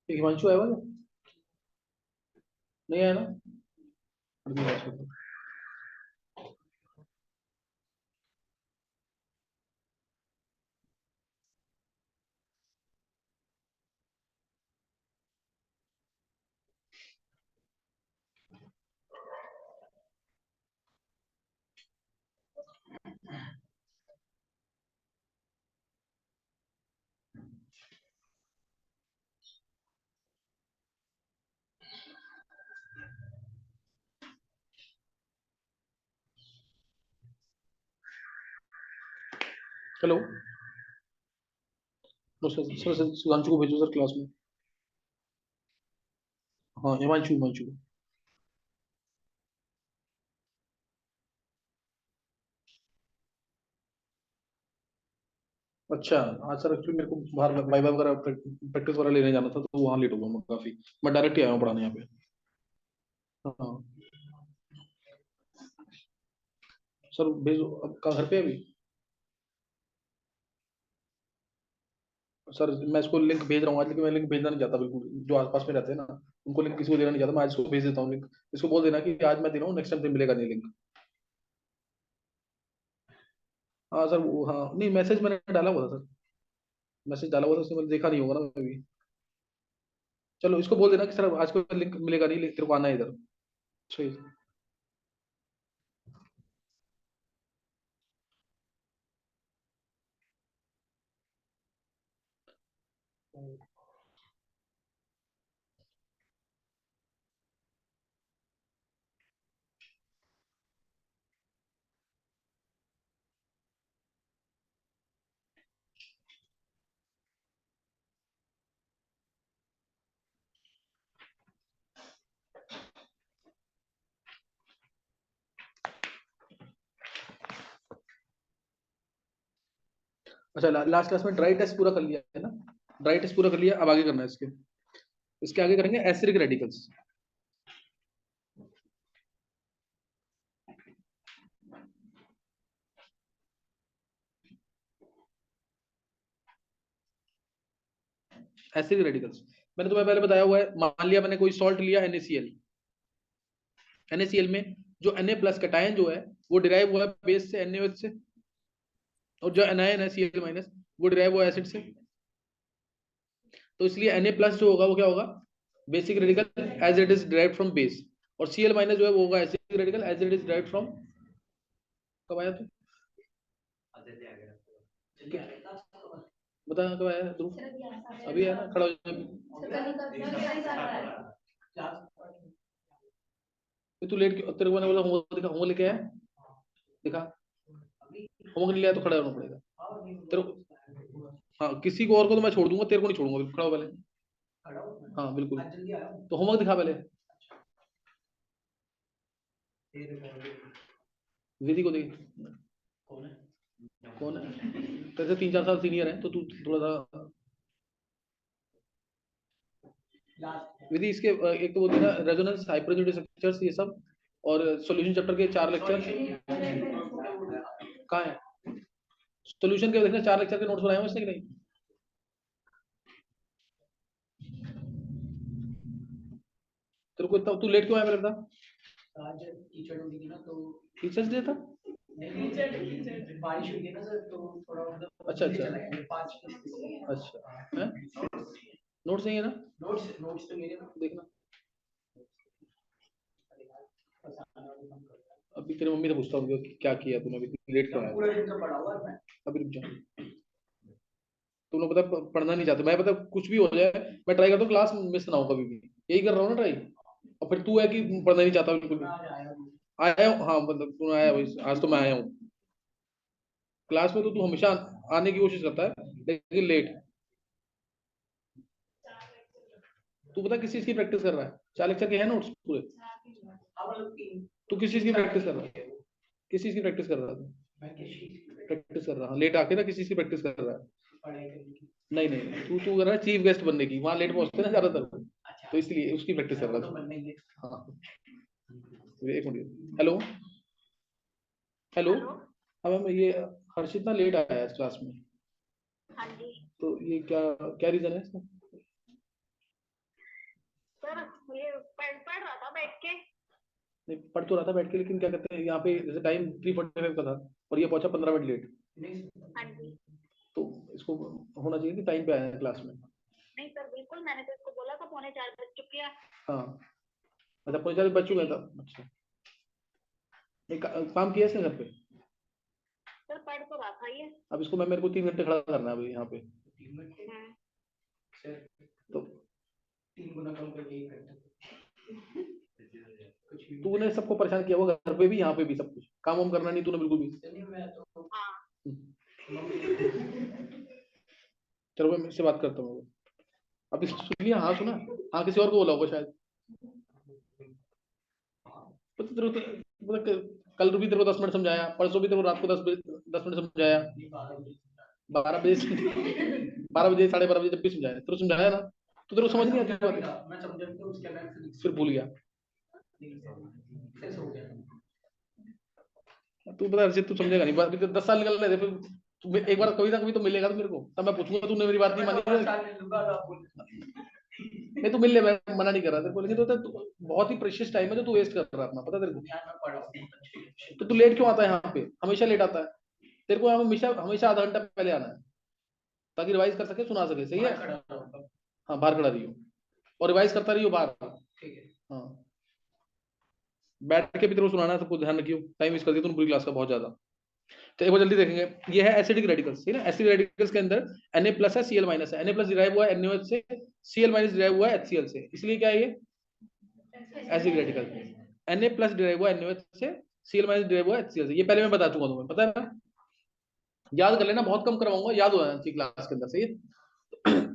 हिमांशु आया हुआ क्या? नहीं आया ना? अभी बात करता हूँ। Hello. Sir sir sir, Sudhanshu को भेजो सर क्लास में। हाँ, हिमांशु हिमांशु को। अच्छा। हाँ सर, एक्चुअली मेरे को बाहर वाइवा वगैरह प्रैक्टिस वगैरह लेने जाना था, तो वहाँ लेट हो गया मैं काफी। मैं डायरेक्ट ही आया हूँ पढ़ाने यहाँ पे। हाँ सर, भेजो। अब कहाँ घर पे है अभी? सर मैं इसको लिंक भेज रहा हूँ आज, लेकिन मैं लिंक भेजना नहीं चाहता बिल्कुल। जो आसपास में रहते हैं ना, उनको लिंक किसी को देना नहीं चाहता। मैं आज इसको भेज देता हूँ लिंक। इसको बोल देना कि आज मैं दे रहा हूँ, नेक्स्ट टाइम से मिलेगा नहीं लिंक। हाँ सर, वो हाँ नहीं, मैसेज मैंने डाला हुआ था सर। मैसेज डाला हुआ था, उसने मैंने देखा नहीं होगा ना अभी। चलो इसको बोल देना कि सर आज को लिंक मिलेगा नहीं, तेरे को आना है इधर। सही। अच्छा, लास्ट क्लास में ड्राई टेस्ट पूरा कर लिया है ना? ड्राई टेस्ट पूरा कर लिया, अब आगे करना है इसके। इसके आगे करेंगे एसिडिक रेडिकल्स। एसिडिक रेडिकल्स मैंने तुम्हें पहले बताया हुआ है। मान लिया मैंने कोई सॉल्ट लिया NaCl। NaCl में जो Na+ कैटायन जो है, वो डिराइव हुआ है बेस से, NaOH से। और जो एनायन है Cl-, वो डिराइव हुआ एसिड से। तो इसलिए Na+ जो होगा वो क्या होगा? Basic radical as it is derived from base. और Cl- जो है वो होगा acidic radical as it is derived from. कब आया तू? बता कब आया ध्रुव? अभी है ना, खड़ा हो जा। तू लेट क्यों? तेरे को मैंने बोला होमवर्क दिखा, होमवर्क लेके आया? दिखा। होमवर्क नहीं लिया तो खड़ा होना पड़ेगा तेरे को। हाँ, किसी को और को तो मैं छोड़ दूंगा, तेरे को नहीं छोड़ूंगा। खड़ा हो पहले। हाँ बिल्कुल। तो होमवर्क दिखा पहले। विधि को देख। कौन है? तेरे से 3-4 साल सीनियर है, तो तू थोड़ा सा। विधि इसके एक तो बोलते हैं ना, रेजोनेंस, हाइपरजोनिक स्ट्रक्चर्स, ये सब। और सॉल्यूशन चैप्टर के 4 लेक्चर। कहाँ है? सॉल्यूशन के देखना, 4 लेक्चर के नोट्स बनाए हुए इसने कि नहीं? तेरे को इतना, तू लेट क्यों आया मेरे बता? आज टीचर्स डे था। बारिश हुई है ना सर, तो थोड़ा मतलब। अच्छा अच्छा। अच्छा है। नोट्स नहीं है ना? नोट्स नोट्स तो मेरे देखना। अभी तेरी मम्मी से पूछता हूँ कि क्या किया तूने, अभी लेट क्यों आया? पूरा दिन का पढ़ा हुआ है मैं। अभी रुक जा। तुम लोग पता पढ़ना नहीं चाहते। मैं पता कुछ भी हो जाए, मैं ट्राई करता हूँ क्लास मिस ना हो कभी भी। यही कर रहा हूँ ना ट्राई। और फिर तू है कि पढ़ना नहीं चाहता बिल्कुल भी। आया हूँ, हाँ मतलब तू आया भाई, आज तो मैं आया हूँ क्लास में। तो तू हमेशा आने की कोशिश करता है, लेकिन लेट। तू पता किस चीज की प्रैक्टिस कर रहा है? 4 लेक्चर के हैं नोट्स पूरे? तू किस चीज की प्रैक्टिस कर रहा है? किस चीज की प्रैक्टिस कर रहा है? प्रैक्टिस कर रहा है लेट आके ना, किस चीज की प्रैक्टिस कर रहा है? नहीं नहीं, तू तू कर रहा है चीफ गेस्ट बनने की। वहां लेट पहुंचते हैं ना ज्यादातर, तो इसलिए उसकी प्रैक्टिस कर रहा है। हाँ, एक मिनट। हेलो। हेलो। हाँ मैम, ये हर्षित ना लेट आया है इस क्लास में। तो ये क्या क्या रीजन है इसका? सर ये पढ़ रहा था बैठ के। नहीं पढ़ तो रहा था बैठ के, लेकिन क्या कहते हैं यहाँ पे जैसे टाइम 3:45 का था और ये पहुंचा 15 मिनट लेट, हाँ जी। तो इसको होना चाहिए कि टाइम पे आया क्लास में। नहीं सर बिल्कुल, मैंने तो इसको बोला था 3:45 बज चुके हैं। हाँ मतलब 45 बज चुका था। अच्छा नहीं काम किया इसने घर पे? सर पढ़ तो रहा था ये। अब इसको मेरे को 3 घंटे खड़ा करना है अभी यहाँ पे, तो 3 गुना कम करके 1 घंटा। तूने सबको परेशान किया हुआ घर पे भी यहाँ पे भी, सब कुछ काम वाम करना नहीं तूने बिल्कुल भी। चलो मैं इससे बात करता हूँ। अब इसको सुन लिया? हाँ सुना, हाँ किसी और को बोला होगा शायद। कल भी तेरे को 10 मिनट समझाया, परसों भी तेरे को रात को 10 मिनट समझाया, 12 बजे 12 बजे 12:30 बजे जब भी समझाया, तेरे को समझाया ना, तो तेरे को समझ नहीं आती बात, मैं समझा तो उसके बाद फिर भूल गया। तू बता अर्जित, तू समझेगा नहीं बात, 10 साल निकल रहे थे, फिर एक बार कभी ना कभी तो मिलेगा तो मेरे को, तब मैं पूछूंगा तूने मेरी बात नहीं मानी। नहीं तू मिल ले, मैं मना नहीं कर रहा तेरे को, लेकिन तो बहुत ही प्रेशियस टाइम है जो तू वेस्ट कर रहा है अपना, पता तेरे को? तो तू लेट क्यों आता है यहाँ पे? हमेशा लेट आता है। तेरे को हमेशा हमेशा आधा घंटा पहले आना है ताकि रिवाइज कर सके, सुना सके, सही है? हाँ बाहर खड़ा रही हो और रिवाइज करता रही हो बाहर। हाँ बैठ के भी तेरे को सुनाना है, सबको ध्यान रखियो, टाइम वेस्ट कर दिया तूने पूरी क्लास का बहुत ज्यादा। तो एक बार जल्दी देखेंगे, ये है एसिडिक रेडिकल्स, ठीक है ना? एसिडिक रेडिकल्स के अंदर Na+ है, Cl- है। Na+ डिराइव हुआ है NaOH से, Cl- डिराइव हुआ है HCl से, इसलिए क्या है ये एसिडिक रेडिकल। Na+ डिराइव हुआ है NaOH से, Cl- डिराइव हुआ है HCl से, ये पहले मैं बता चुका तुम्हें, पता है ना? याद कर लेना, बहुत कम करवाऊंगा, याद हो जाना चाहिए क्लास के अंदर, सही है?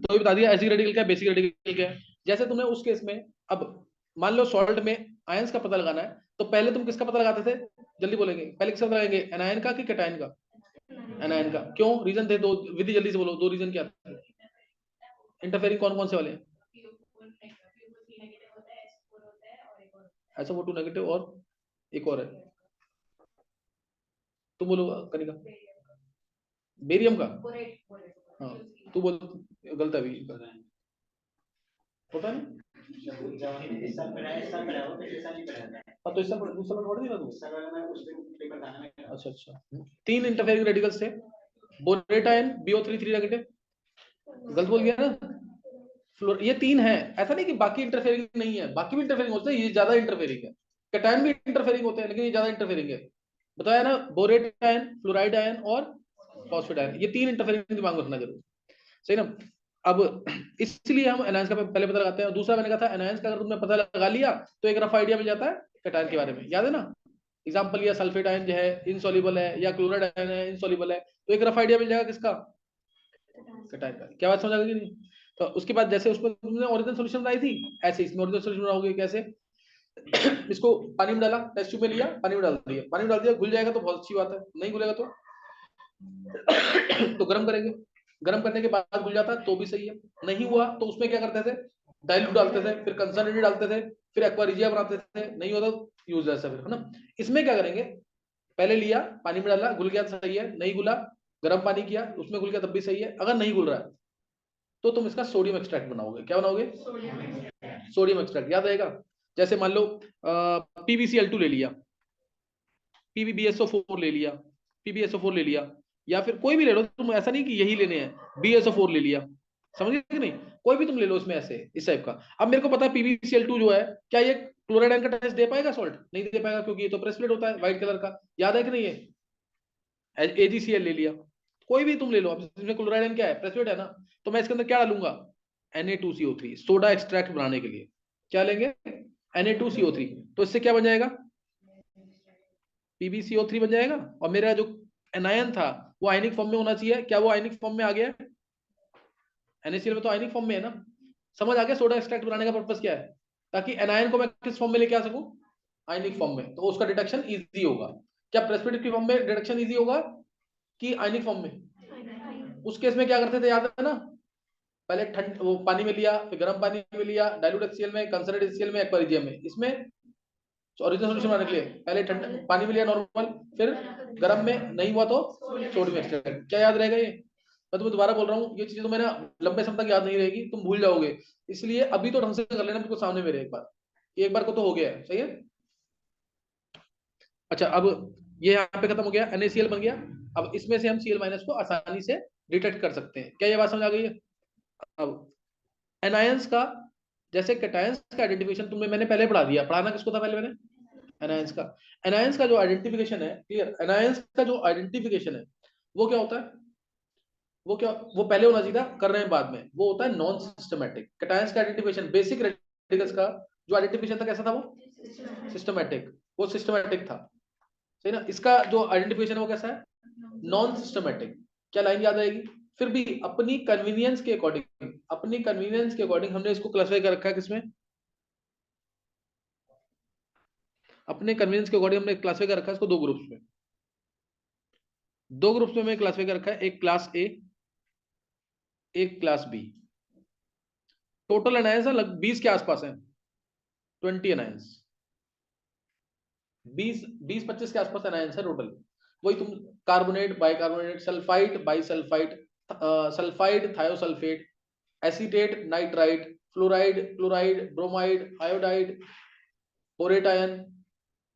तो ये बता दिया एसिडिक रेडिकल क्या है, बेसिक रेडिकल क्या है। जैसे तुमने उस केस में, अब मान लो सॉल्ट में आयंस का पता लगाना है, तो पहले तुम किसका पता लगाते थे? जल्दी बोलेंगे, पहले किसका पता लगाएंगे? एनायन का कि कैटायन का? एनायन का। क्यों? रीजन थे दो, विधि जल्दी से बोलो, दो रीजन क्या थे? इंटरफेरिंग कौन कौन से वाले? SO2 नेगेटिव और एक और है, तुम बोलो कनिका। बेरियम का? हाँ तू बोल, गलत है अभी, होता है ना? हाँ तो इससे दूसरा पढ़ देगा तू। अच्छा अच्छा, 3 इंटरफेरिंग रेडिकल्स थे, बोरेट BO3 3 नेगेटिव, गलत बोल गया ना? ये 3 है, ऐसा नहीं कि बाकी इंटरफेरिंग नहीं है, बाकी भी इंटरफेरिंग होते हैं, ये ज्यादा इंटरफेरिंग है। कैटायन भी इंटरफेरिंग होते हैं लेकिन ये ज्यादा इंटरफेरिंग है, बताया ना? बोरेट आयन, फ्लोराइड आयन और फॉस्फेट आयन, ये 3 इंटरफेरिंग दिमाग में रखना जरूर, सही ना? अब इसलिए हम एनायंस का पहले पता लगाते हैं, और दूसरा मैंने कहा था एनायंस का अगर तुमने पता लगा लिया तो एक रफ आइडिया मिल जाता है कैटायन के बारे में, याद है ना? एग्जांपल लिया, सल्फेट आयन जो है इनसॉल्युबल है, या क्लोराइड आयन है इनसॉल्युबल है, तो एक रफ आइडिया मिल जाएगा किसका? कैटायन का। क्या बात समझ आ गई नहीं? तो उसके बाद जैसे उसमें तुमने ओरिजिनल सॉल्यूशन बनाई थी, ऐसे इसमें ओरिजिनल सॉल्यूशन बनाओगे कैसे? इसको पानी में डाला, टेस्ट ट्यूब में लिया, पानी में डाल दिया, पानी में डाल दिया, घुल जाएगा तो बहुत अच्छी बात है, नहीं घुलेगा तो तो गर्म करेंगे, गर्म करने के बाद घुल जाता तो भी सही है, नहीं हुआ तो उसमें क्या करते थे? डाइल्यूट डालते थे, फिर कंसंट्रेटेड डालते थे, फिर एक्वारिजिया बनाते थे, नहीं होता यूज ऐसा, फिर है ना? इसमें क्या करेंगे? पहले लिया, पानी में डाला, घुल गया तो सही है, नहीं घुला गर्म पानी किया, उसमें घुल गया तब भी सही है, अगर नहीं घुल रहा है तो तुम इसका सोडियम एक्सट्रैक्ट बनाओगे। क्या बनाओगे? सोडियम एक्सट्रैक्ट, याद रहेगा? जैसे मान लो PbCl2 ले लिया, PbBSO4 ले लिया, PbSO4 ले लिया, या फिर कोई भी ले लो तुम, ऐसा नहीं कि यही लेने हैं, BSO4 ले लिया, समझ गए कि नहीं? कोई भी तुम ले लो इसमें, ऐसे इस टाइप का। अब मेरे को पता है PbCl2 जो है, क्या ये क्लोराइड आयन का टेस्ट दे पाएगा? सॉल्ट नहीं दे पाएगा, क्योंकि ये तो प्रेसिपिटेट होता है व्हाइट कलर का, याद है कि नहीं? है AgCl ले लिया, कोई भी तुम ले लो, अब इसमें क्लोराइड आयन क्या है? प्रेसिपिटेट है ना, तो मैं इसके अंदर क्या डालूंगा? Na2CO3, सोडा एक्सट्रैक्ट बनाने के लिए क्या लेंगे? Na2CO3, तो इससे क्या बन जाएगा? PbCO3 बन जाएगा, और मेरा जो एनायन था वो आयनिक फॉर्म में होना चाहिए, क्या वो आयनिक फॉर्म में आ गया? NaCl में तो आयनिक फॉर्म में है ना? समझ आ गया सोडा एक्सट्रैक्ट बनाने का पर्पस क्या है? ताकि एनायन को मैं किस फॉर्म में लेके आ सकूं? आयनिक फॉर्म में, तो उसका डिटेक्शन इजी होगा। क्या प्रेसिपिटेट की फॉर्म में डिटेक्शन इजी होगा कि आयनिक फॉर्म में? उस केस में क्या करते थे, याद है ना? पहले ठंड वो पानी में लिया, फिर गर्म पानी में लिया, डाइल्यूट HCl में, कंसंट्रेटेड HCl में, एक्वेरिजियम में, इसमें ओरिजिनल सोल्यूशन बनाने के लिए पहले ठंडा पानी में लिया नॉर्मल, फिर गर्म में, नहीं हुआ तो सोडियम एक्सट्रैक्ट। क्या याद रहेगा ये? मैं तुम्हें दोबारा बोल रहा हूँ, ये चीजें तो मैंने लंबे समय तक याद नहीं रहेगी, तुम भूल जाओगे, इसलिए अभी तो ढंग से कर लेना बिल्कुल सामने मेरे एक बार को तो हो गया है, सही है। अच्छा, अब ये यहाँ पे खत्म हो गया, NaCl बन गया। अब इसमें से हम Cl माइनस को आसानी से डिटेक्ट कर सकते हैं, क्या ये बात समझ आ गई है? अब एनायंस का, जैसे कैटायंस का आइडेंटिफिकेशन तुम्हें मैंने पहले पढ़ा दिया, पढ़ाना किसको था पहले मैंने? एनायंस का जो आइडेंटिफिकेशन है, क्लियर, एनायंस का जो आइडेंटिफिकेशन है वो क्या होता है? वो पहले होना चाहिए था, कर रहे हैं बाद में, वो होता है नॉन सिस्टमैटिक। कैटायंस का आइडेंटिफिकेशन, बेसिक रेडिकल्स का जो आइडेंटिफिकेशन था कैसा था? वो सिस्टमैटिक, वो सिस्टमैटिक था, सही ना। इसका जो आइडेंटिफिकेशन है वो कैसा है? Non systematic. क्या लाइन याद आएगी? फिर भी अपनी कन्वीनियंस के अकॉर्डिंग, अपनी कन्वीनियंस के अकॉर्डिंग हमने इसको क्लासिफाई कर रखा है किसमें? अपने कन्वीनियंस के अकॉर्डिंग हमने क्लासिफाई कर रखा है इसको दो ग्रुप्स में। दो ग्रुप्स में हमने क्लासिफाई कर रखा है, एक क्लास ए, एक क्लास बी। टोटल एनायंस 20 के आसपास है, 20 एनायंस, 20-25 के आसपास एनायंस है टोटल। वही तुम carbonate, bicarbonate, sulphide, bisulphide, sulphide, thiosulphate, acetate, nitrite, fluoride, chloride, bromide, iodide, borate ion,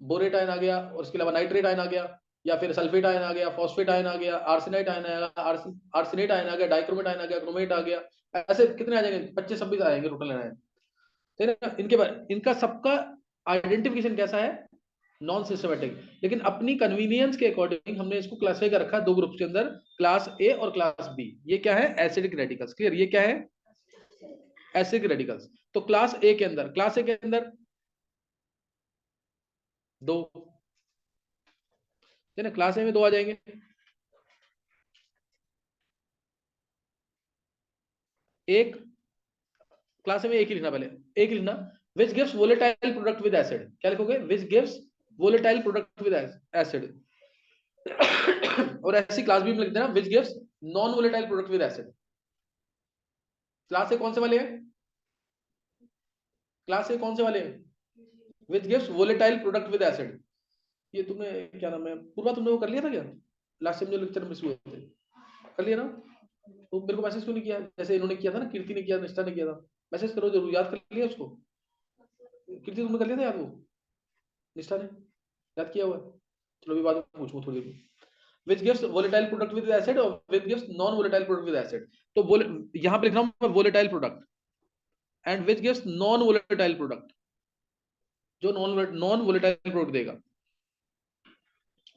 borate ion आ गया, और इसके अलावा नाइट्रेट आयन आ गया, या फिर सल्फेट आयन आ गया, फॉस्फेट आयन आ गया, आर्सेनाइट आयन आ गया, आर्सेनेट आयन आ गया, डाइक्रोमेट आयन आ गया, क्रोमेट आ गया। ऐसे कितने आ जाएंगे? 25-26 आ जाएंगे टोटल आयन, ठीक है ना। इनके बारे, इनका सबका आइडेंटिफिकेशन कैसा है? Non systematic. लेकिन अपनी कन्वीनियंस के अकॉर्डिंग हमने इसको क्लासिफाई कर रखा है दो ग्रुप के अंदर, क्लास ए और क्लास बी। ये क्या है? Acidic radicals, clear. ये क्या है? Acidic radicals. तो क्लास ए के अंदर, क्लास ए के अंदर दो, है ना, क्लास ए में दो आ जाएंगे। एक क्लास ए में एक ही लिखना, पहले एक ही लिखना, which gives volatile product with acid. क्या लिखोगे? Which gives volatile product with acid. और ऐसी क्लास बी में लिख देना, which gives non volatile product with acid. Class ए कौन से वाले हैं? क्लास ए कौन से वाले हैं? Which gives volatile product with acid. ये तुमने, क्या नाम है, पूर्वा, तुमने वो कर लिया था क्या लास्ट टाइम जो लेक्चर में हुए थे? कर लिया ना? तो मेरे को मैसेज क्यों नहीं किया, जैसे इन्होंने किया था ना, कीर्ति ने किया, निष्ठा ने किया था। मैसेज करो जरूर, याद कर लिया उसको। कीर्ति तुमने कर लिया था याद? वो निष्ठा ने याद किया हुआ है? चलो अभी बाद में पूछूं थोड़ी देर। which gives volatile product with acid और which gives non volatile product with acid। तो यहां पे लिख रहा हूं मैं volatile product and which gives non volatile product, जो non volatile product देगा।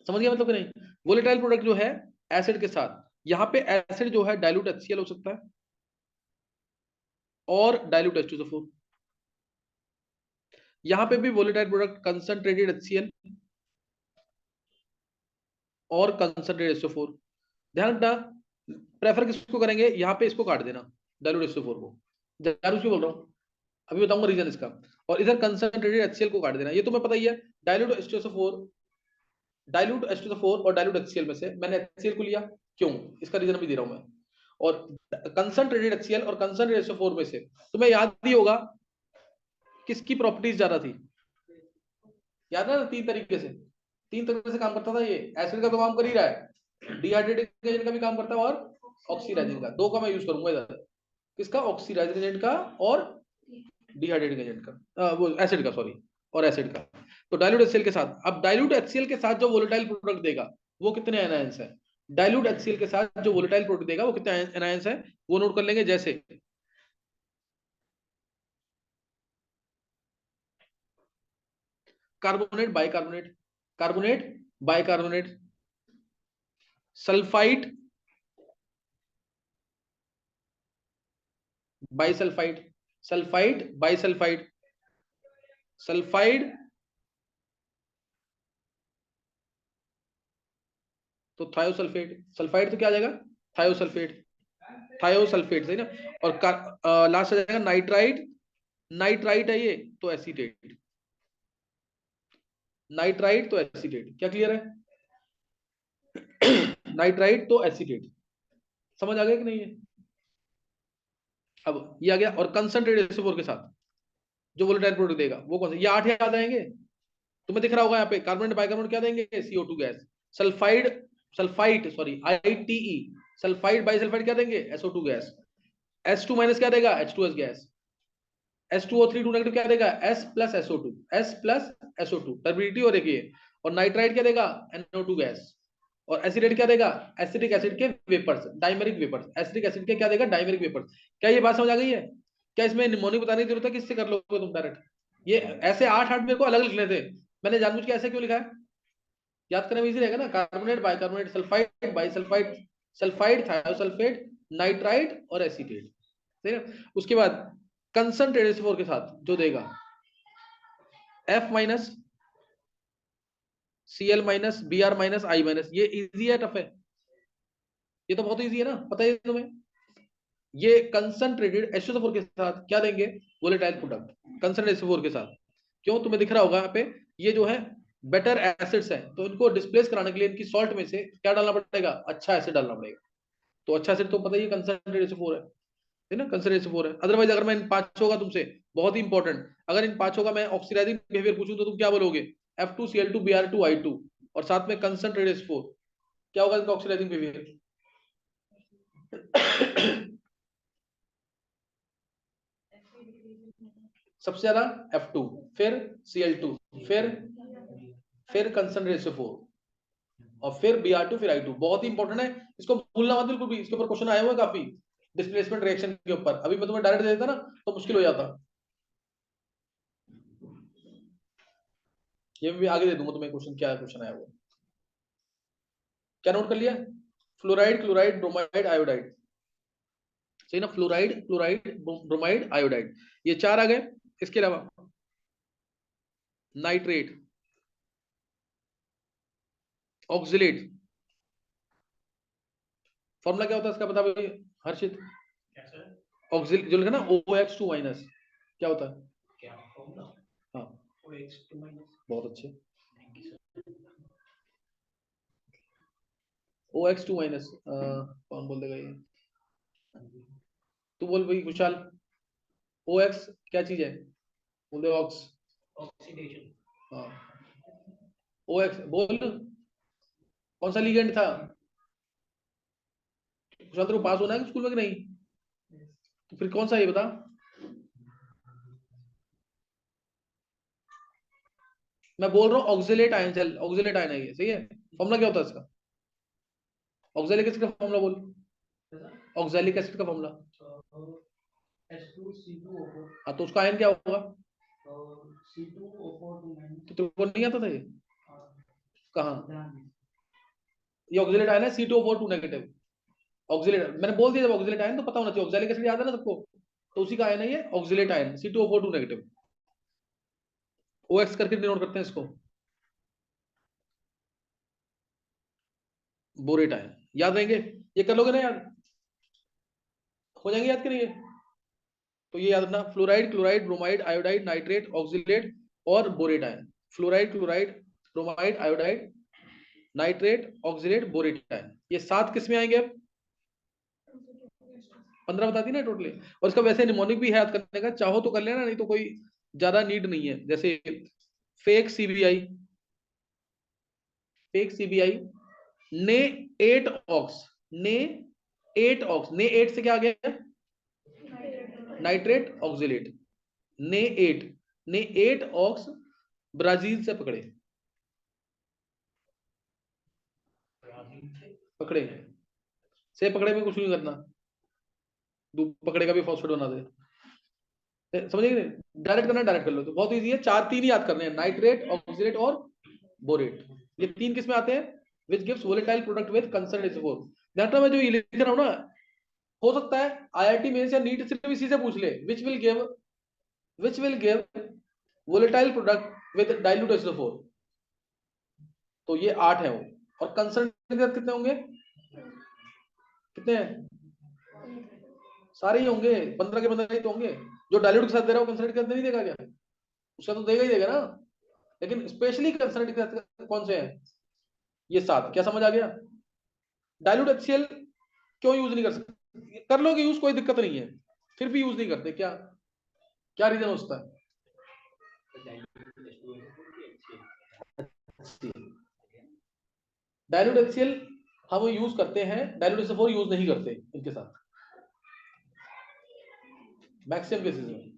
समझ गया मतलब कि नहीं? volatile product जो है एसिड के साथ, यहां पे एसिड जो है डाइल्यूट HCl हो सकता है और डाइल्यूट H2SO4। यहां पे भी वोलेटाइल प्रोडक्ट कंसंट्रेटेड HCl और कंसंट्रेटेड H2SO4। ध्यान रखना, प्रेफर किसको करेंगे? यहाँ पे इसको काट देना, डाइल्यूट H2SO4 को। जानबूझ के बोल रहा हूँ, अभी बताऊंगा रीजन इसका। और इधर कंसंट्रेटेड HCl को काट देना, ये तुम्हें पता ही है। डाइल्यूट H2SO4, डाइल्यूट H2SO4 और डाइल्यूट HCl में से मैंने HCl को लिया, क्यों? इसका रीजन अभी दे रहा हूं मैं। और कंसंट्रेटेड HCl और कंसंट्रेटेड H2SO4 में से तुम्हें याद ही होगा किसकी प्रॉपर्टीज ज्यादा थी? याद है ना? तीन तरीके से काम करता था ये। एसिड का तो काम कर ही रहा है, डिहाइड्रेटिंग एजेंट का भी काम करता है, और ऑक्सीडाइजिंग का। दो का मैं यूज करूंगा इधर, किसका? ऑक्सीडाइजिंग एजेंट का और डिहाइड्रेटिंग एजेंट का, वो एसिड का, सॉरी, और एसिड का। तो डाइल्यूट HCl के साथ, अब डाइल्यूट HCl के साथ जो वोलेटाइल प्रोडक्ट देगा वो कितने एनायंस है? डाइल्यूट HCl के साथ जो वोलेटाइल प्रोडक्ट देगा वो कितने एनायंस है, वो नोट कर लेंगे। जैसे carbonate, bicarbonate, carbonate, bicarbonate, sulphide, bisulphide, sulphide, bisulphide, sulphide, तो थायोसल्फेट। सल्फाइड तो क्या आ जाएगा? थायोसल्फेट, थायोसल्फेट, सही ना। और लास्ट आ जाएगा नाइट्राइट, नाइट्राइट है ये तो एसीटेट, नाइट्राइट तो एसीटेट। क्या क्लियर है? नाइट्राइट तो एसीटेट। समझ आ गया कि नहीं है? अब ये आ गया। और कंसंट्रेटेड H2SO4 के साथ जो वोलेटाइल प्रोडक्ट देगा वो कौन सा? ये 8 याद आएंगे, तुम्हें दिख रहा होगा यहाँ पे। कार्बोनेट, बाइकार्बोनेट क्या देंगे? CO2 gas. Sulphide, sulphite, sorry, ITE, sulphide bisulphide क्या देंगे, SO2 गैस। H2 माइनस क्या देगा, H2S गैस। H2O3 2 नेगेटिव क्या देगा, S plus SO2, S plus SO2 turbidity हो रही है। और नाइट्राइड क्या देगा, NO2 गैस। और एसिडेट क्या देगा, एसिडिक एसिड के vapours, dimeric vapours. Acidic acid के क्या देगा, डाइमेरिक वेपर्स। क्या ये बात समझ आ गई है? क्या इसमें निमोनिक बताने की जरूरत है, किससे कर लोगे तुम डायरेक्ट? ये ऐसे 8 मेरे को अलग लिखने थे, मैंने जानबूझ के ऐसे क्यों लिखा है, याद करने में इजी रहेगा ना। Carbonate, bicarbonate, sulphide, bisulphide, sulphide, thiosulphate, nitride और एसीटेट, ठीक है। उसके बाद कंसंट्रेटेड H4 के साथ जो देगा F minus, Cl minus, Br minus, I minus. ये इजी है टफ है? ये तो बहुत इजी है ना, पता है तुम्हें। ये कंसंट्रेटेड H4 के साथ क्या देंगे, वोलेटाइल प्रोडक्ट, कंसंट्रेटेड H4 के साथ। क्यों, तुम्हें दिख रहा होगा यहाँ पे, ये जो है बेटर एसिड्स हैं, तो इनको डिस्प्लेस कराने के लिए इनकी सॉल्ट में से क्या डालना पड़ेगा, अच्छा एसिड डालना पड़ेगा। तो अच्छा एसिड तो पता ही कंसंट्रेटेड H4 है ना, कंसंट्रेटेड H4 है। अदरवाइज अगर मैं इन पांचों का तुमसे, बहुत ही इंपॉर्टेंट, अगर इन पांचों का मैं ऑक्सीडाइजिंग बिहेवियर पूछूं तो तुम क्या बोलोगे, F2Cl2 Br2 I2 और साथ में कंसंट्रेटेड H4, क्या होगा इनका ऑक्सीडाइजिंग बिहेवियर? सबसे ज्यादा F2, फिर Cl2, फिर कंसंट्रेटेड H4 और फिर Br2, फिर I2। बहुत ही इंपॉर्टेंट है, इसको भूलना मत बिल्कुल भी। इसके ऊपर क्वेश्चन आए हुए काफी डिस्प्लेसमेंट रिएक्शन के ऊपर। अभी मैं तुम्हें डायरेक्ट दे देता ना तो मुश्किल हो जाता, ये भी आगे दे दूंगा तुम्हें क्वेश्चन, क्या क्वेश्चन आया हुआ, क्या नोट कर लिया? फ्लोराइड, क्लोराइड, ब्रोमाइड, आयोडाइड, सही ना। फ्लोराइड, क्लोराइड, ब्रोमाइड, आयोडाइड, ये चार आ गए। इसके अलावा नाइट्रेट, ऑक्सिलेट, फॉर्मूला क्या होता है इसका बता भाई हर्षित? ऑक्सिल जो लिखा ना OX2 माइनस, क्या होता है? क्या फॉर्मूला? हाँ, OX2 माइनस, बहुत अच्छे। OX2 माइनस कौन बोल देगा ये, तू बोल भाई विशाल। OX क्या चीज है, बोल दे ऑक्स, ऑक्सीडेशन। हाँ, OX बोल, कौन सा लिगेंड था? विशाल तेरे को पास होना है स्कूल में कि नहीं? तो फिर कौन सा ये बता। मैं बोल रहा हूँ ऑक्सिलेट आयन, चल ऑक्सिलेट आयन है ये, सही है। फॉर्मूला क्या होता है इसका, ऑक्सैलिक एसिड का फॉर्मूला बोल, ऑक्सैलिक एसिड का फॉर्मूला। H2C2O4। हाँ तो उसका आयन क्या होगा, C2O4। तो तेरे को नहीं आता था ये? कहाँ, ये ऑक्सिलेट आयन है C2O4 नेगेटिव। ऑक्सिलेट मैंने बोल दिया, जब ऑक्सिलेट आयन तो पता होना चाहिए, ऑक्सैलिक एसिड याद है ना सबको, तो उसी का आयन है ये oxalate ion C2O4 negative. OX करके डिनोट करते हैं इसको, बोरेट आयन। याद रहेंगे, ये कर लोगे ना याद, हो जाएंगे याद करेंगे। तो ये याद रखना, fluoride, chloride, bromide, iodide, nitrate, oxalate और borate ion. Fluoride, chloride, bromide, iodide, nitrate, oxalate, borate ion, ये 7 किस में आएंगे अब? 15 बता दी ना टोटली। और इसका वैसे निमोनिक भी है याद करने का, चाहो तो कर लेना, नहीं तो कोई ज्यादा नीड नहीं है। जैसे फेक सीबीआई, फेक सीबीआई, ने 8 ऑक्स, ने 8 ऑक्स, ने 8 से क्या आ गया, नाइट्रेट ऑक्सिलेट, ने 8, ने 8 ऑक्स ब्राजील से पकड़े, पकड़े से पकड़े में कुछ नहीं करना, पकड़ेगा भी फॉस्फेट बना दे, समझे कि नहीं? डायरेक्ट करना, डायरेक्ट कर लो, तो बहुत इजी है। 4 3 ही याद करने हैं, नाइट्रेट, ऑक्सिलेट और बोरेट। ये 3 किस में आते हैं, which gives volatile product with concentrated H4। ध्यान रखना, मैं जो ये लिख रहा हूं ना, हो सकता है IIT मेंस या नीट सिर्फ इसी से पूछ ले, which will give volatile product with dilute H4। तो ये 8 है वो, और कंसंट्रेटेड कितने होंगे, कितने हैं? सारे ही होंगे, 15 के 15 ही तो होंगे। जो डाइल्यूट के साथ दे रहा है वो कंसंट्रेट के साथ नहीं देगा क्या, उसका तो देगा ही देगा ना। लेकिन स्पेशली कंसंट्रेट के साथ कौन से हैं, ये 7। क्या समझ आ गया? डाइल्यूट HCl क्यों यूज नहीं कर सकते, कर लोगे यूज, कोई दिक्कत नहीं है, फिर भी यूज नहीं करते, क्या क्या रीजन हो सकता है? डाइल्यूट HCl हम यूज करते हैं, डाइल्यूट SO4 यूज नहीं करते इनके साथ मैक्सिमम केसेस में,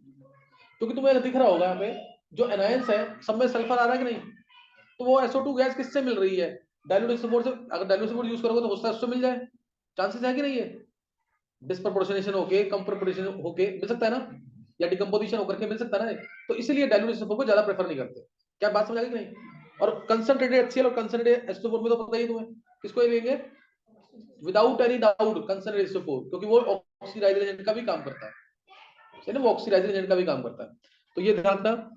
क्योंकि तुम्हें दिख रहा होगा यहाँ पे जो एनायंस है सब में सल्फर आ रहा है कि नहीं, तो वो SO2 गैस किससे मिल रही है, डाइल्यूट SO4 से। अगर डाइल्यूट SO4 यूज करोगे तो हो सकता है उससे मिल जाए, चांसेस है कि नहीं है, डिस्प्रपोर्शनेशन होके कम प्रोपोर्शन होके मिल सकता है ना, या डिकम्पोजिशन होकर के मिल सकता है ना, तो इसीलिए डाइल्यूट SO4 को ज्यादा प्रेफर नहीं करते। क्या बात समझ आ गई कि नहीं? और कंसंट्रेटेड HCl और कंसंट्रेटेड SO4 में तो पता ही तुम्हें किसको लेंगे, without any doubt concentrated SO4, क्योंकि वो ऑक्सीडाइजिंग एजेंट का भी काम करता है ना, वो ऑक्सीडाइजिंग एजेंट का भी काम करता है। तो ये ध्यान रखना,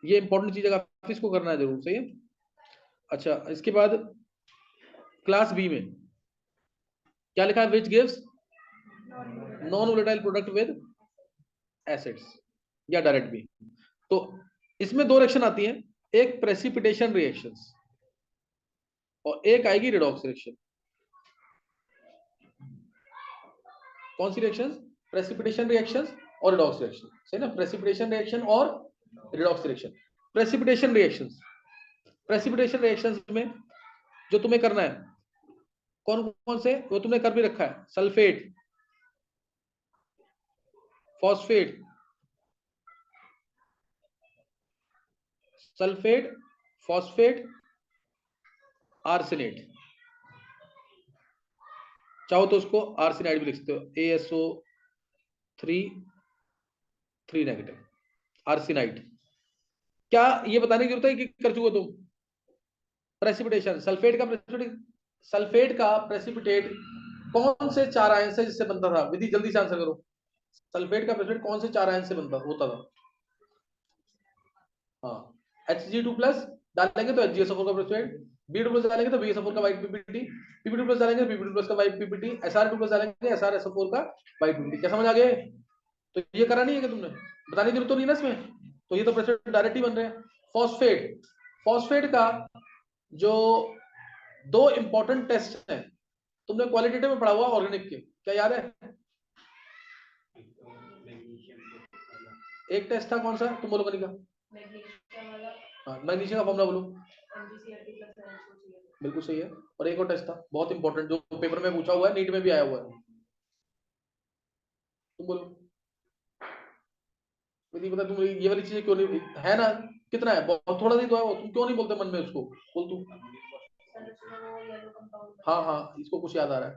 ये इंपॉर्टेंट चीज है काफी, इसको करना है जरूर, सही है। अच्छा, इसके बाद क्लास बी में क्या लिखा है, which gives non volatile product with acids या डायरेक्ट बी। तो इसमें दो रिएक्शन आती हैं, एक प्रेसिपिटेशन रिएक्शंस और एक आएगी रिडॉक्स रिएक्शन। कौन सी रिएक्शंस, प्रेसिपिटेशन रिएक्शंस और रिडॉक्स रिएक्शन, सही ना, प्रेसिपिटेशन रिएक्शन और redox reaction. Precipitation reactions, precipitation reactions में जो तुम्हें करना है, कौन कौन से, वो तुमने कर भी रखा है, sulphate, phosphate, sulphate, phosphate, arsenate, चाहो तो उसको आर्सेनाइड भी लिख सकते हो, ASO3 नेगेटिव, आर्सेनाइड। क्या ये बताने की जरूरत है कि कर चुके तुम प्रेसिपिटेशन, सल्फेट का प्रेसिपिटेट, सल्फेट का प्रेसिपिटेट कौन से चार आयन से जिससे बनता था, विधि जल्दी से आंसर करो, सल्फेट का प्रेसिपिटेट कौन से चार आयन से बनता होता था, हाँ, Hg2+ डालेंगे तो HgSO4 का प्रेसिपिटेट, B2+ डालेंगे तो BSO4 का वाइट पीपीटी, PP2+ डालेंगे तो PP2+ का वाइट पीपीटी, SR2+ डालेंगे SRSO4 का वाइट पीपीटी। क्या समझ आ गया? तो ये करा नहीं है कि तुमने, बताने की जरूरत तो नहीं ना इसमें, तो ये तो प्रेसिपिटेट डायरेक्ट ही बन रहे हैं। फॉस्फेट, फॉस्फेट का जो दो इंपॉर्टेंट टेस्ट हैं, तुमने क्वालिटेटिव में पढ़ा हुआ ऑर्गेनिक के, क्या याद है? एक टेस्ट था कौन सा, तुम बोलो कनिका। हाँ, मैग्नीशियम का फॉर्मूला बोलो। बिल्कुल सही है। और एक और टेस्ट था बहुत इंपॉर्टेंट जो पेपर में पूछा हुआ है, नीट में भी आया हुआ है, तुम बोलो। मुझे पता तुम ये वाली चीजें क्यों नहीं है ना, कितना है, बहुत थोड़ा सी तो है वो, तुम क्यों नहीं बोलते मन में उसको, बोल तू। हाँ हाँ, इसको कुछ याद आ रहा है,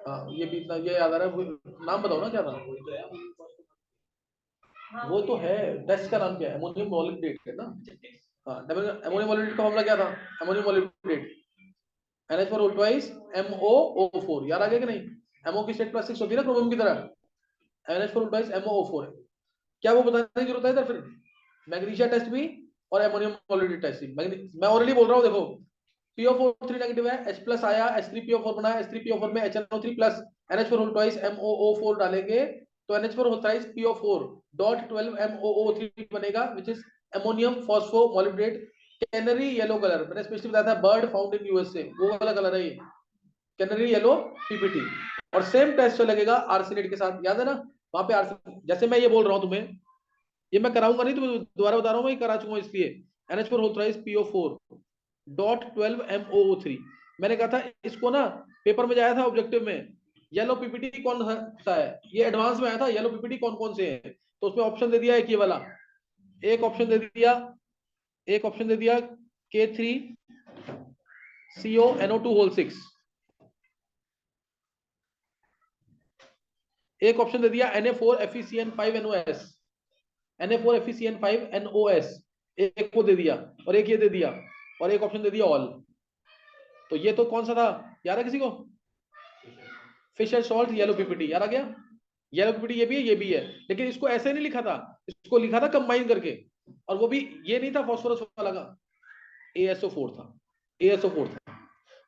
हाँ ये भी इतना ये याद आ रहा है, नाम बताओ ना क्या था। वो तो है, टेस्ट का नाम क्या है, अमोनियम मॉलिब्डेट है ना। हाँ, अमोनियम मॉलिब्डेट का फॉर्मूला क्या था, अमोनियम मॉलिब्डेट NH4 ट्वाइस MOO4, याद आ गया कि नहीं, MO की स्टेट +6 होती है ना क्रोमियम की तरह, NH4 ट्वाइस MOO4 है। क्या वो बताने की जरूरत है इधर फिर, मैग्नीशिया टेस्ट भी और अमोनियम मॉलिब्डेट टेस्ट भी, मैं ऑलरेडी बोल रहा हूँ, देखो PO4 3 नेगेटिव है, H+ आया, H3PO4 बना, H3PO4 में HNO3+ NH4 ट्वाइस MOO4 डालेंगे तो NH4 ट्वाइस PO4 .12 MOO3 बनेगा, which is ammonium phospho मॉलिब्डेट, canary yellow colour, मैंने स्पेशली बताया था, बर्ड फाउंड इन यूएसए, वो वाला कलर है ये, कैनरी येलो पीपीटी। और सेम टेस्ट लगेगा आर्सेनेट के साथ, याद है ना, वहां पे आर्सेनेट, जैसे मैं ये बोल रहा हूँ तुम्हें, ये मैं कराऊंगा नहीं, तुम्हें दोबारा बता रहा हूँ, मैं करा चुका हूँ, इसलिए NH4 होल्थराइज PO4 .12 MOO3, मैंने कहा था इसको ना, पेपर में जाया था ऑब्जेक्टिव में, येलो पीपीटी कौन सा है, ये एडवांस में आया था, येलो पीपीटी कौन कौन से हैं, तो उसमें ऑप्शन दे दिया एक ये वाला, एक ऑप्शन दे दिया, एक ऑप्शन दे दिया K3CONO2 6, एक ऑप्शन दे दिया Na4FeCN5NOS, Na4FeCN5NOS, एक को दे दिया, और एक ये दे दिया, और एक ऑप्शन दे दिया ऑल। तो ये तो कौन सा था, याद है किसी को, फिशर सॉल्ट येलो पीपीटी, याद आ गया, येलो पीपीटी ये भी है, ये भी है, लेकिन इसको ऐसे नहीं लिखा था, इसको लिखा था कंबाइन करके, और वो भी ये नहीं था फॉस्फोरस वाला का, ASO4 था, ASO4 था,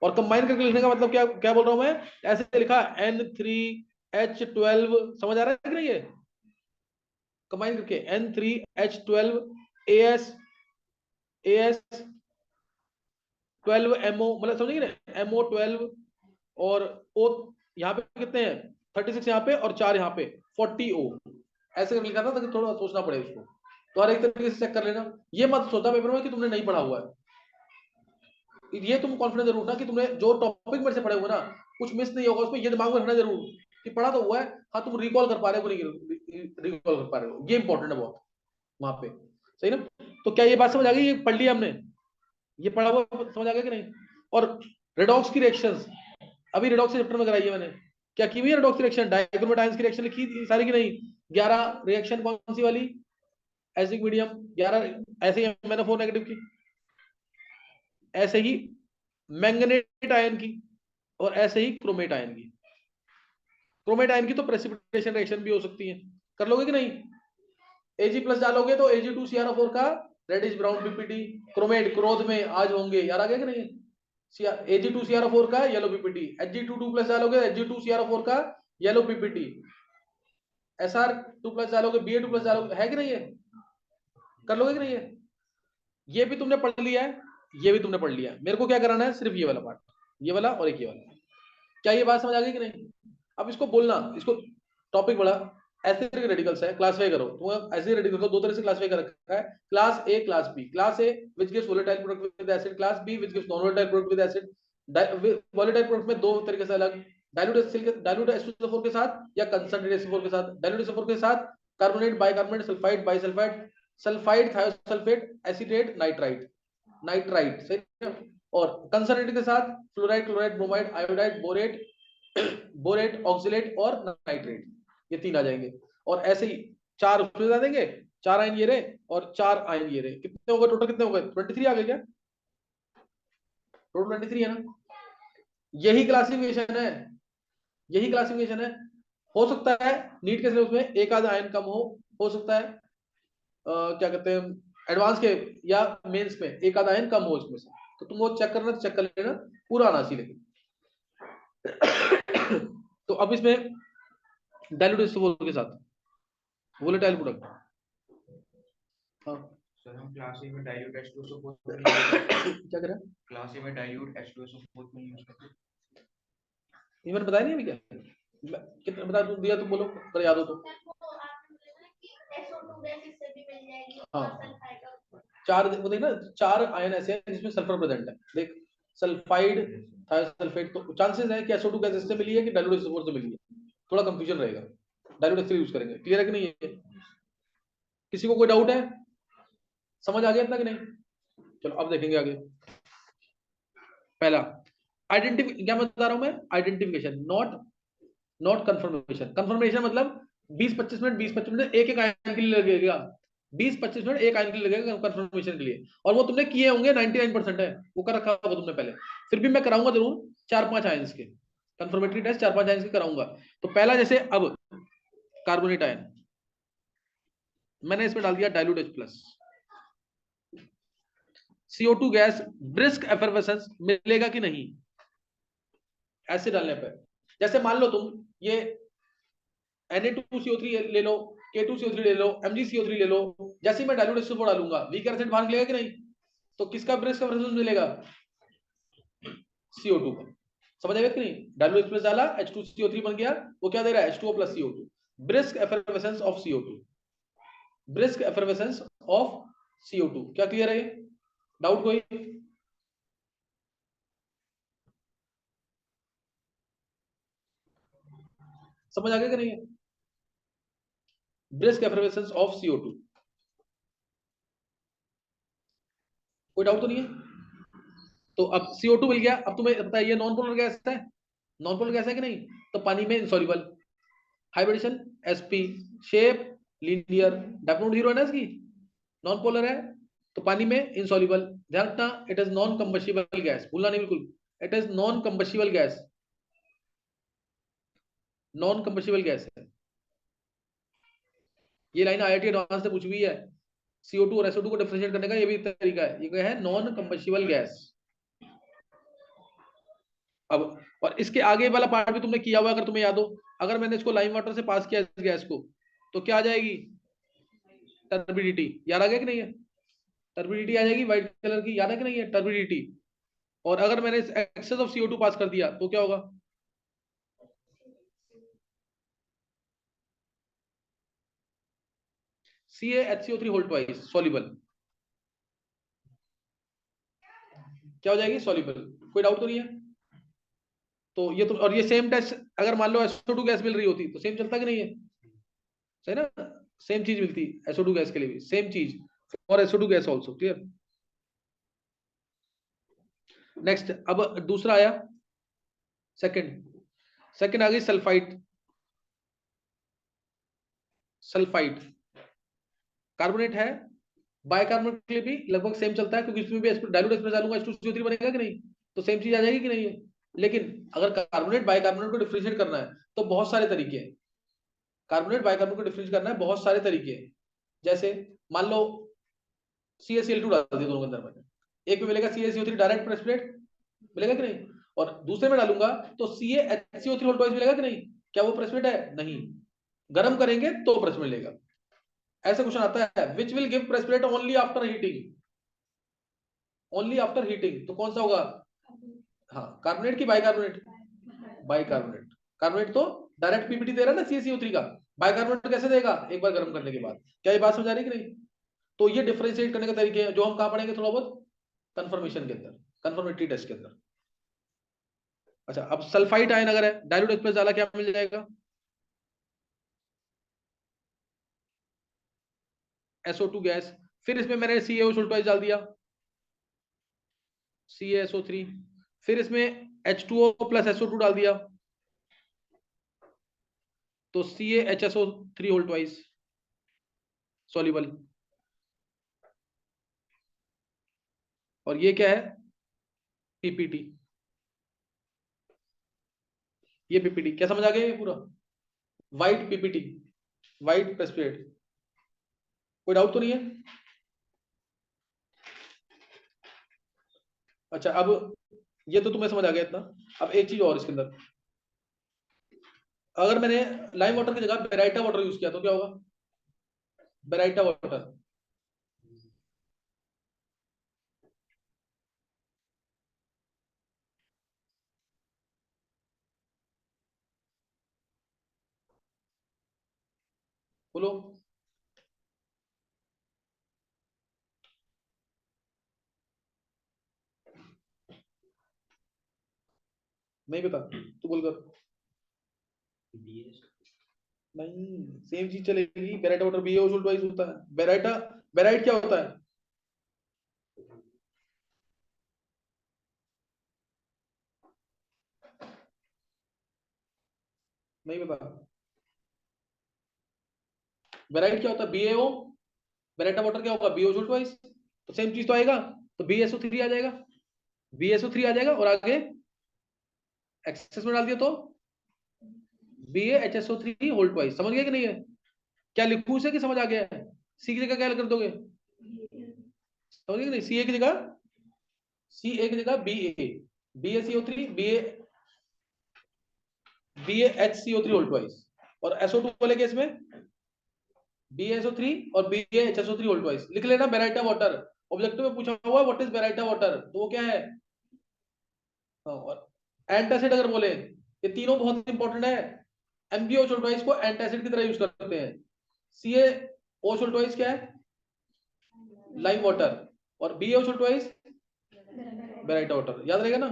और कंबाइन करके लिखने का मतलब क्या क्या बोल रहा हूं मैं, ऐसे लिखा N3H12, समझ आ रहा है कि नहीं, ये कंबाइन करके N3H12 AS12MO, मतलब समझेंगे ना, MO12 और O यहाँ पे कितने हैं, 36 यहाँ पे और 4 यहाँ पे, 40O, ऐसे करके लिखा था ताकि थोड़ा सोचना पड़े उसको, तो हर एक तरीके से चेक कर लेना, ये मत सोचा पेपर में कि तुमने नहीं पढ़ा हुआ है, ये तुम कॉन्फिडेंस जरूर ना कि तुमने जो टॉपिक मेरे से पढ़े हुए ना कुछ मिस नहीं होगा उसमें, ये दिमाग में रखना जरूर कि पढ़ा तो हुआ है, हाँ तुम रिकॉल कर पा रहे हो, रिकॉल कर पा रहे हो, ये इंपॉर्टेंट है बहुत वहां पे, सही ना। तो क्या ये बात समझ आ गई, ये पढ़ लिया हमने, ये पढ़ा हुआ समझ आ गया कि नहीं। और रेडॉक्स की रिएक्शंस, अभी रेडॉक्स चैप्टर में कराई है मैंने, क्या की हुई है रेडॉक्स की रिएक्शन, डाइक्रोमेटाइंस की रिएक्शन लिखी थी सारी की नहीं, 11 रिएक्शन कौन सी वाली, एसिडिक मीडियम 11 ऐसे ही मैंने 4 नेगेटिव की, ऐसे ही मैंगनेट आयन की, और ऐसे ही क्रोमेट आयन की। क्रोमेट आयन की तो प्रेसिपिटेशन रिएक्शन भी हो सकती है, कर लोगे कि नहीं। एजी प्लस डालोगे तो Ag2CrO4 का रेडिश ब्राउन पीपीटी, क्रोमेट क्रोध में आज होंगे, यार आ गया कि नहीं। Ag2CrO4 का येलो पीपीटी, Ag2 प्लस डालोगे Ag2CrO4 का येलो पीपीटी, Sr2 प्लस डालोगे Ba2 प्लस डालोगे, है कि नहीं है, कर लोगे कि नहीं है। ये भी तुमने पढ़ लिया है, ये भी तुमने पढ़ लिया है, मेरे को क्या कराना है, सिर्फ ये वाला पार्ट, ये वाला और एक ये वाला। क्या ये बात समझ आ गई कि नहीं। अब इसको बोलना, इसको टॉपिक बड़ा एसिडिक रेडिकल्स है, क्लासिफाई करो। तुम एसिडिक रेडिकल को दो तरह से क्लासिफाई कर रखा है, class A class B. Class A which gives volatile product with acid, class B which gives non volatile product with acid. Volatile product में दो तरीके से अलग, डाइल्यूट H2SO4 के साथ या कंसंट्रेटेड SO4 के साथ। डाइल्यूट SO4 के साथ carbonate, bicarbonate, sulphide, bisulphide, sulphide, thiosulphate, acetate, nitrite, nitrite सही है। और कंसंट्रेटेड के साथ fluoride, chloride, bromide, iodide, borate, borate, oxalate और नाइट्रेट, ये 3 आ जाएंगे। और ऐसे ही 4 उसमें बता देंगे, 4 आयन ये रहे और 4 आयन ये रहे। कितने हो गए टोटल, कितने हो गए, 23 आ गए क्या, टोटल 23 है ना। यही क्लासिफिकेशन है, यही क्लासिफिकेशन है। हो सकता है नीट के सिलेबस में एक आधा आयन कम हो सकता है क्या कहते हैं एडवांस के या मेंस में एक आधा आयन कम हो इसमें से, तो तुम वो चेक करना, चेक कर लेना, पूरा आना चाहिए लेकिन। तो अब इसमें डाइल्यूट SO4 के साथ वोलेटाइल प्रोडक्ट, हाँ सर हम क्लास ए में डाइल्यूट H2SO4 क्या करें, क्लास ए में डाइल्यूट H2SO4 में यूज करते हैं। ये मैंने बताया नहीं अभी, क्या कितना बता तुम दिया, तुम बोलो अगर याद हो तो। हाँ 4 वो देख ना, 4 आयन ऐसे हैं जिसमें सल्फर प्रेजेंट है, देख सल्फाइड, थायोसल्फेट, तो चांसेस है कि SO2 गैस इससे मिली है कि डाइल्यूट SO4 से मिली है, थोड़ा कंफ्यूजन रहेगा, डाइल्यूट एक्चुअली यूज करेंगे, क्लियर है कि नहीं है। किसी को कोई डाउट है, समझ आ गया इतना कि नहीं। चलो अब देखेंगे आगे। पहला आइडेंटिफिकेशन, क्या बता रहा हूं मैं, identification, not not confirmation. Confirmation मतलब 20-25 मिनट, 20-25 मिनट एक एक आयन के लिए लगेगा, 20-25 मिनट एक आयन के लिए लगेगा कंफर्मेशन के लिए, और वो तुमने किए होंगे 99% है, वो कर रखा होगा तुमने पहले। फिर भी मैं कराऊंगा जरूर 4-5 आयंस के कंफर्मेटरी टेस्ट, 4-5 आयंस के कराऊंगा। तो पहला जैसे अब कार्बोनेट आयन, मैंने इसमें डाल दिया dilute H+, CO2 gas brisk effervescence मिलेगा कि नहीं ऐसे डालने पर। जैसे मान लो तुम ये Na2CO3 ले लो, K2CO3 ले लो, MgCO3 ले लो, जैसे मैं डाइल्यूट SO4 डालूंगा वीक एसिड बाहर निकलेगा कि नहीं, तो किसका ब्रिस्क एफर्वेसेंस मिलेगा, CO2 का। समझ आएगा कि नहीं, डाइल्यूट H+ डाला H2CO3 बन गया, वो क्या दे रहा है H2O + CO2, brisk effervescence of CO2, brisk effervescence of CO2। क्या क्लियर है, डाउट कोई, समझ आ गया कि नहीं, ब्रिस्क एफर्वेसेंस ऑफ CO2, कोई डाउट तो नहीं है। तो अब CO2 मिल गया, अब तुम्हें पता है ये नॉन पोलर गैस है, नॉन पोलर गैस है कि नहीं, तो पानी में insoluble, hybridisation sp, shape linear, डायफ्रोड हीरो है ना इसकी, नॉन पोलर है, तो पानी में इनसॉल्युबल। ध्यान रखना it is non combustible gas, भूलना नहीं बिल्कुल, it is non combustible gas, non combustible gas है। ये लाइन IIT एडवांस से पूछी हुई है, CO2 और SO2 को डिफरेंशिएट करने का ये भी तरीका है, ये है नॉन कंबस्टिबल गैस। अब और इसके आगे वाला पार्ट भी तुमने किया हुआ, अगर तुम्हें याद हो, अगर मैंने इसको लाइम वाटर से पास किया इस गैस को, तो क्या आ जाएगी, टर्बिडिटी, याद आ गया कि नहीं है, टर्बिडिटी आ जाएगी व्हाइट कलर की, याद है कि नहीं है टर्बिडिटी। और अगर मैंने एक्सेस ऑफ CO2 पास कर दिया तो क्या होगा, CaHCO3 होल ट्वाइस सॉल्युबल। क्या हो जाएगी, सॉल्युबल। कोई डाउट तो नहीं है? तो ये तो, और ये सेम टेस्ट अगर मान लो SO2 गैस मिल रही होती तो सेम चलता कि नहीं है, सही ना? सेम चीज मिलती SO2 गैस के लिए भी, सेम चीज और SO2 gas also. Clear? Next, अब दूसरा आया, सेकंड आ गई सल्फाइड। सल्फाइड कार्बोनेट है, बाइकार्बोनेट के लिए भी लगभग सेम चलता है, क्योंकि इसमें भी डाइल्यूट एक्सप्रेस डालूंगा H2CO3 बनेगा कि नहीं, तो सेम चीज आ जाएगी कि नहीं है। लेकिन अगर कार्बोनेट बाइकार्बोनेट को डिफरेंशिएट करना है तो बहुत सारे तरीके हैं। कार्बोनेट बाइकार्बोनेट को डिफरेंशिएट करना है, बहुत सारे तरीके हैं। जैसे मान लो CaCl2 डाल दिया दोनों के अंदर मैंने, एक में मिलेगा CaCO3 डायरेक्ट प्रेसिपिटेट, मिलेगा कि नहीं, और दूसरे में डालूंगा तो CaHCO3 होल ट्वाइस मिलेगा कि नहीं। क्या वो प्रेसिपिटेट है? नहीं। गर्म करेंगे तो प्रेसिपिटेट मिलेगा। ऐसा क्वेश्चन आता है, which will give precipitate only after heating, only after heating, तो कौन सा होगा? हाँ, कार्बोनेट की बाइकार्बोनेट? बाइकार्बोनेट। कार्बोनेट तो डायरेक्ट पीपीटी दे रहा है ना CaCO3 का, बाइकार्बोनेट कैसे देगा? एक बार गर्म करने के बाद। क्या ये बात समझ आ रही कि नहीं? तो ये डिफरेंशिएट करने के तरीके हैं जो हम कहां पढ़ेंगे थोड़ा बहुत, कंफर्मेशन के अंदर, कंफर्मेटरी टेस्ट के अंदर। अच्छा, अब सल्फाइड आयन अगर है, डाइल्यूट एक्सप्रेस डाला, क्या मिल जाएगा? SO2 gas. फिर इसमें मैंने CaO ट्वाइस डाल दिया, CaSO3। फिर इसमें H2O प्लस SO2 डाल दिया, तो CaHSO3 होल ट्वाइस सॉल्युबल। और ये क्या है? पीपीटी। ये पीपीटी क्या समझ आ गया? ये पूरा व्हाइट पीपीटी, व्हाइट प्रेसिपिटेट। कोई डाउट तो नहीं है? अच्छा, अब ये तो तुम्हें समझ आ गया इतना। अब एक चीज और इसके अंदर, अगर मैंने लाइम वाटर की जगह बेराइटा वाटर यूज किया तो क्या होगा? बेराइटा वाटर, बोलो। नहीं पता? तू बोल कर। नहीं, सेम चीज चलेगी। बेराइटा वाटर BaO ट्वाइस होता है। बेराइटा, बेराइट क्या होता है? नहीं पता? बेराइट क्या होता है? BaO। बेराइटा वाटर क्या होगा? BaO twice. तो सेम चीज तो आएगा, तो BSO3 आ जाएगा, BSO3 आ जाएगा, और आगे एक्सेस में डाल दिया तो BaHSO3 होल ट्वाइस। समझ गया कि नहीं है? क्या लिखूं से कि समझ आ गया है? सी की जगह क्या कर दोगे? समझ गए कि नहीं? CA की जगह, CA की जगह BaCO3, BaHCO3 होल ट्वाइस। और SO2 वाले केस में BaSO3 और BaHSO3 होल ट्वाइस। लिख लेना बेराइटा वाटर। ऑब्जेक्टिव में पूछा हुआ व्हाट इज बेराइटा वाटर, तो वो क्या है? हाँ, और एंटासिड अगर बोले, ये तीनों बहुत इंपॉर्टेंट है। MgO ट्वाइस को एंटासिड की तरह यूज करते हैं। CaO ट्वाइस क्या है? Lime water. और BaO ट्वाइस बेराइटा वाटर। याद रहेगा ना?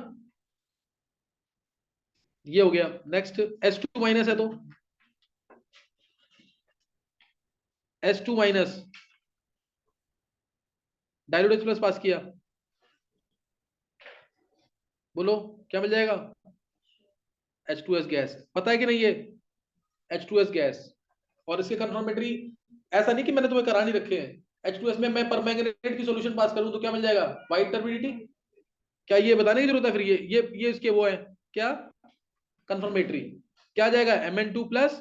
ये हो गया। नेक्स्ट, H2 माइनस है तो H2 माइनस डाइल्यूट एक्सप्रेस पास किया, बोलो क्या मिल जाएगा? H2S gas. पता है कि नहीं ये H2S गैस? और इसके कंफर्मेटरी, ऐसा नहीं कि मैंने तुम्हें करा नहीं रखे हैं। H2S में मैं परमैंगनेट की सॉल्यूशन पास करूं तो क्या मिल जाएगा? White turbidity. क्या ये बताने की जरूरत है फिर? ये इसके वो है क्या, कंफर्मेटरी। क्या आ जाएगा? Mn2 plus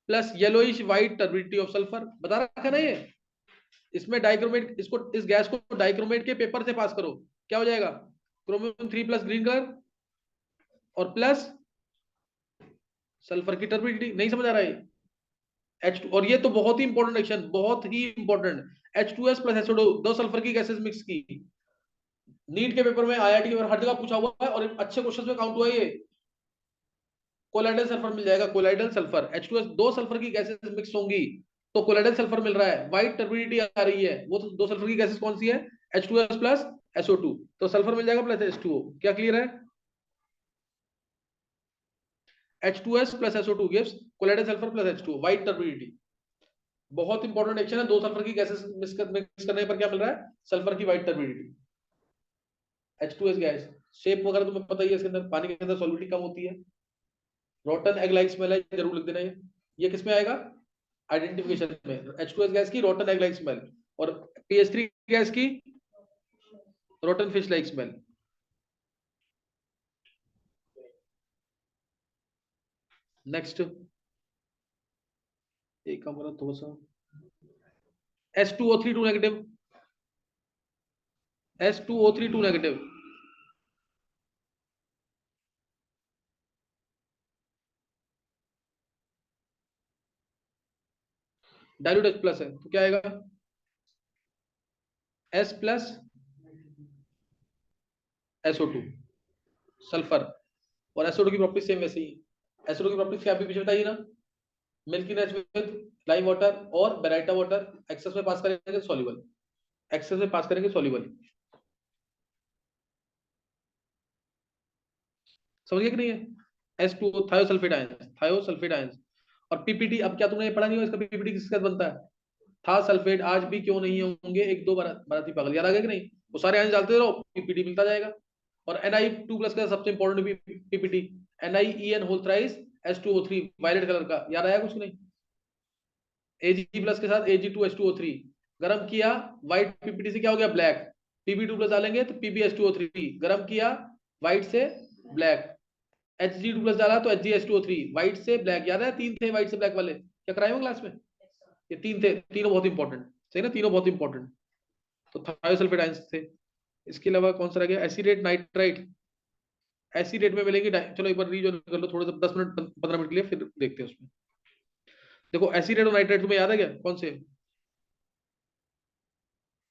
plus yellowish white turbidity of sulphur. बता रखा है ना ये। इसमें डाइक्रोमेट, इसको, इस गैस को डाइक्रोमेट के पेपर से पास करो, क्या हो जाएगा? क्रोमियम 3 प्लस ग्रीन कलर और प्लस सल्फर की टर्बिडिटी। नहीं समझ आ रहा है? H2, और ये तो बहुत ही इंपॉर्टेंट एक्शन, बहुत ही इंपॉर्टेंट। H2S प्लस SO2, दो सल्फर की गैसेस मिक्स की। नीट के पेपर में, IIT के पेपर, हर जगह पूछा हुआ है, और अच्छे क्वेश्चन में काउंट हुआ ये। कोलाइडल सल्फर मिल जाएगा, कोलाइडल सल्फर। H2S, दो सल्फर की गैसेस मिक्स होंगी तो कोलाइडल सल्फर मिल रहा है। व्हाइट टर्बिडिटी आ रही है, वो तो दो सल्फर की गैसेस कौन सी है? H2S प्लस SO2, तो सल्फर मिल जाएगा प्लस H2O। क्या क्लियर है? H2S plus SO2 gives colloidal sulphur plus H2O, white turbidity. बहुत इंपॉर्टेंट एक्शन है, दो सल्फर की गैसेस मिक्स करने पर क्या मिल रहा है? सल्फर की white turbidity. H2S gas shape वगैरह तुम्हें पता ही है, इसके अंदर पानी के अंदर सॉल्युबिलिटी कम होती है। रोटन एग लाइक स्मेल है, जरूर लिख देना ये किस में आएगा? आइडेंटिफिकेशन में। H2S गैस की रोटन एग लाइक स्मेल और PH3 गैस की rotten fish like smell. Next एक हमारा थोड़ा सा S2O3 2 negative, S2O3 2 negative, dilute H plus है तो क्या आएगा? S प्लस SO2 सल्फर, और SO2 की प्रॉपर्टी सेम वैसे ही। SO2 की प्रॉपर्टी क्या अभी पीछे बताइए ना, मिल्कीनेस विद लाइम वाटर और बेराइटा वाटर, एक्सेस में पास करेंगे सॉल्युबल, एक्सेस में पास करेंगे सॉल्युबल। समझिए कि नहीं है? H2O thiosulphate ions, thiosulphate ions. और PPT, अब क्या तुमने ये पढ़ा नहीं हो इसका PPT किसके साथ बनता है? था सल्फेट आज भी क्यों नहीं होंगे एक दो बाराती पागल, याद आ गया कि नहीं? वो सारे आयंस डालते रहो, PPT मिलता जाएगा। और Ni2+ का सबसे इंपॉर्टेंट भी PPT, NiEN होल थ्राइस H2O3 वायलेट कलर का, याद आया कुछ नहीं? Ag+ के साथ Ag2H2O3 गरम किया, व्हाइट PPT से क्या हो गया? ब्लैक। Pb2+ डालेंगे तो PbH2O3 गरम किया, व्हाइट से ब्लैक। Hg2+ डाला तो HgH2O3 व्हाइट से ब्लैक। याद है तीन थे व्हाइट से ब्लैक वाले, क्या कराए हो क्लास में? ये तीन थे, तीनों बहुत इंपॉर्टेंट, सही ना? तीनों बहुत इंपॉर्टेंट। तो थायोसल्फेट आयंस थे। इसके अलावा कौन सा रह गया? Acetate nitrite. एसिडेट में मिलेंगे चलो एक बार रीजन कर लो थोड़ा सा, 10 मिनट 15 मिनट के लिए, फिर देखते हैं उसमें। देखो एसिडेट और नाइट्राइट तुम्हें याद है क्या? कौन से?